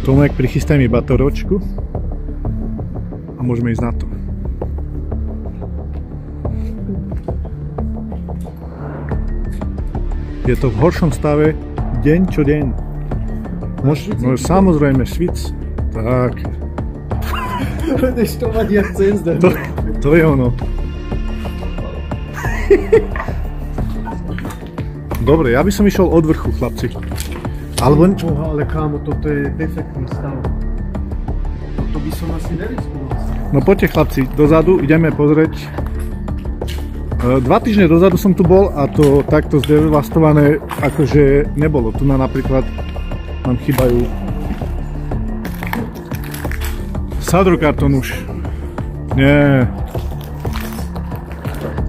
Tomek, prichystaj mi batoročku a môžeme ísť na to. Je to v horšom stave deň čo deň. No samozrejme, švic. Tak. Budeš to mať jak cez den. To je ono. Dobre, ja by som išiel od vrchu, chlapci. Alebo... Ale kámo, toto je defektný stav. Toto by som asi neriskoval. No poďte chlapci, dozadu, ideme pozrieť. 2 týždne dozadu som tu bol a to takto zdevastované akože nebolo. Tu napríklad nám chýbajú sadrokartón už. Nie.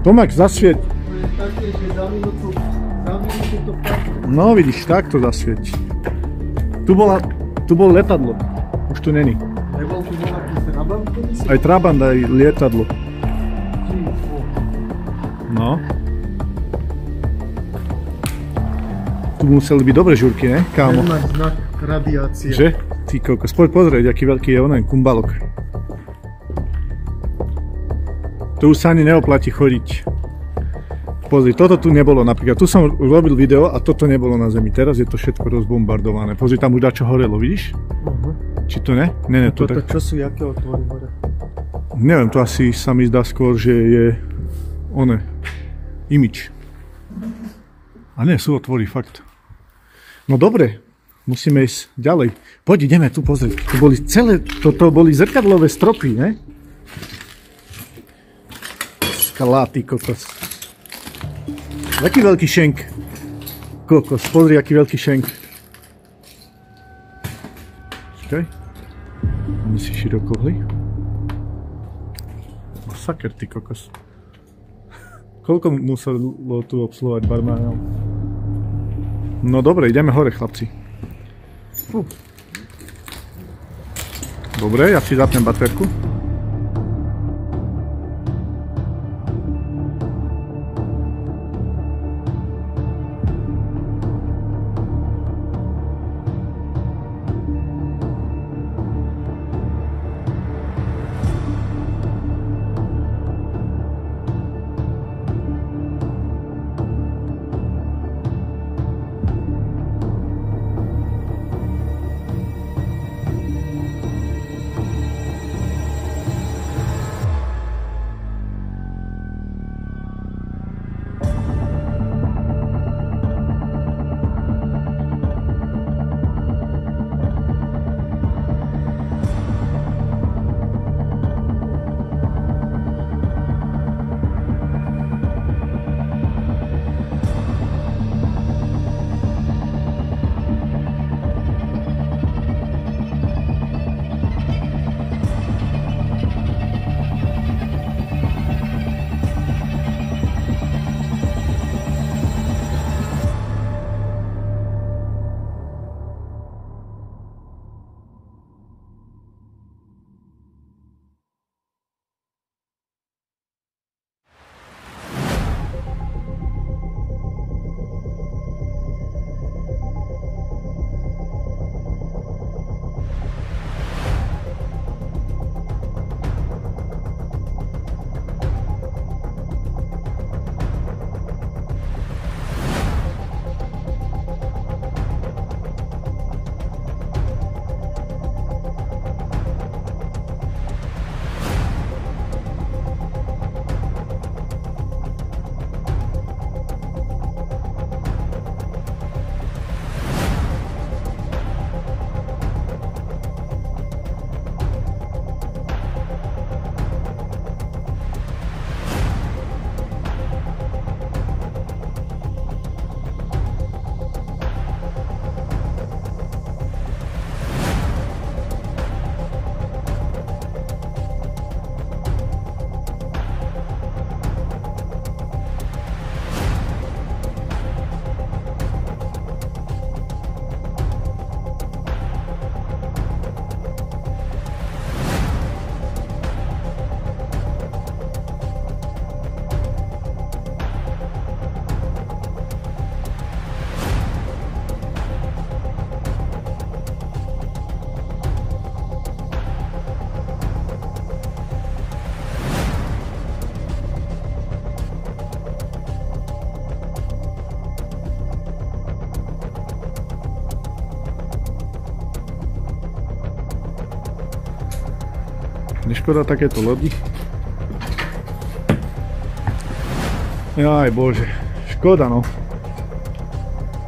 Tomek, zasvieť. To je také, že za minútu to padne. No vidíš, takto zasvieť. Tu bol letadlo. Už tu není. Nebol tu nejaký Trabant? Aj Trabant, aj lietadlo. No. Tu museli byť dobré žurky, ne, kámo? Ten má znak radiácie. Že? Ty kokos, poď pozrieť, aký veľký je onen kumbalok. Tu už sa ani neoplatí chodiť. Pozri, toto tu nebolo napríklad. Tu som robil video a toto nebolo na zemi. Teraz je to všetko rozbombardované. Pozri, tam už dačo horelo, vidíš? Či to ne? Ne, to toto tak... čo sú, jaké otvory hore? Neviem, to asi sa mi zdá skôr, že je... Imič. A nie, sú otvory, fakt. No dobre, musíme ísť ďalej. Poď, ideme tu pozrieť. Tu boli toto boli zrkadlové stropy, ne? Skaláty, kokos. Aký veľký šenk. Kokos, pozri, aký veľký šenk. Čakaj. Oni si širokohli. Masaker, ty kokos. Koľko muselo tu obsluhovať barmánov? No dobre, ideme hore, chlapci. Dobre, ja si zapnem baterku. Neškoda takéto lodi. Jaj bože, škoda no.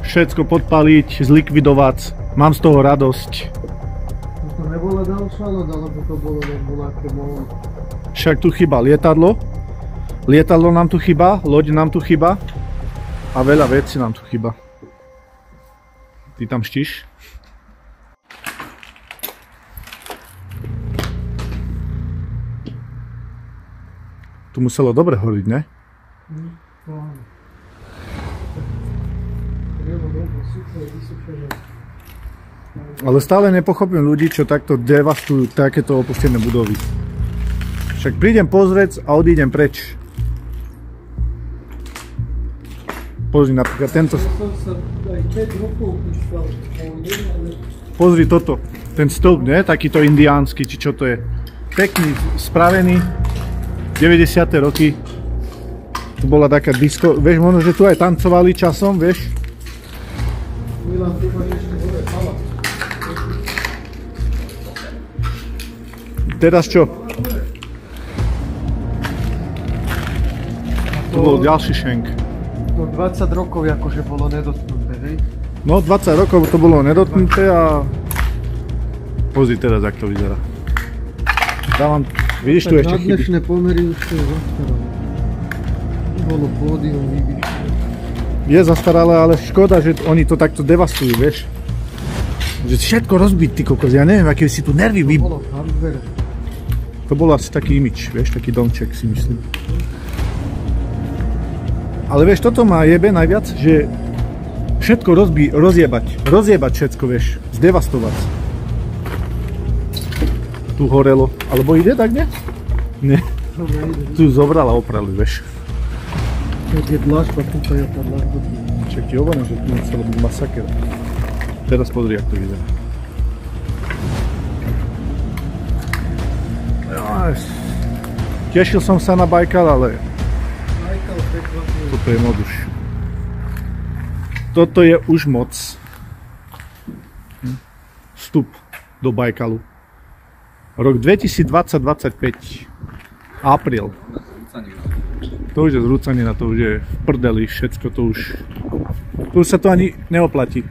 Všetko podpaliť, zlikvidovať, mám z toho radosť. To nebola ďalšia loď, alebo to bolo nejaké bolo? Však tu chýba lietadlo. Lietadlo nám tu chýba, loď nám tu chýba a veľa vecí nám tu chýba. Ty tam štíš? Tu muselo dobre horiť, ne? Ale stále nepochopím ľudí, čo takto devastujú takéto opustené budovy. Však prídem pozrieť a odídem preč. Pozri napríklad tento... Pozri toto, ten stĺp, ne? Takýto indiánsky, či čo to je. Pekný, spravený, 90. roky. Tu bola taká disko, vieš, možno, že tu aj tancovali časom, vieš? Teraz čo? Tu bol ďalší šenk. No 20 rokov akože bolo nedotknuté, hej? No 20 rokov to bolo nedotknuté a... Pozri teraz, jak to vyzerá. Dávam, vidíš tu ešte chyby. Nadlešné pomery už to je zastaralé. Bolo pódium vyvyššie. Je zastaralé, ale škoda, že oni to takto devastujú, vieš. Že všetko rozbiť, ty kokos, ja neviem, aké si tu nervy To bolo hardware. To bol asi taký imič, vieš, taký domček si myslím. Ale vieš, toto ma jebe najviac, že všetko rozjebať všetko, vieš, zdevastovať. Tu horelo, alebo ide tak, ne? Ne. Tu zobrala oprali, vieš. Keď je dlažba, tu je tá dlažba. Čak ti hovorím, že tu muselo byť masaker. Teraz pozri, jak to vyzerá. Tešil som sa na Bajkal, ale toto je moc už. Toto je už moc. Vstup do Bajkalu. Rok 2020-2025. Apríl. To už je zrúcanina, to už je v prdeli, všetko to už... Tu už sa to ani neoplatí.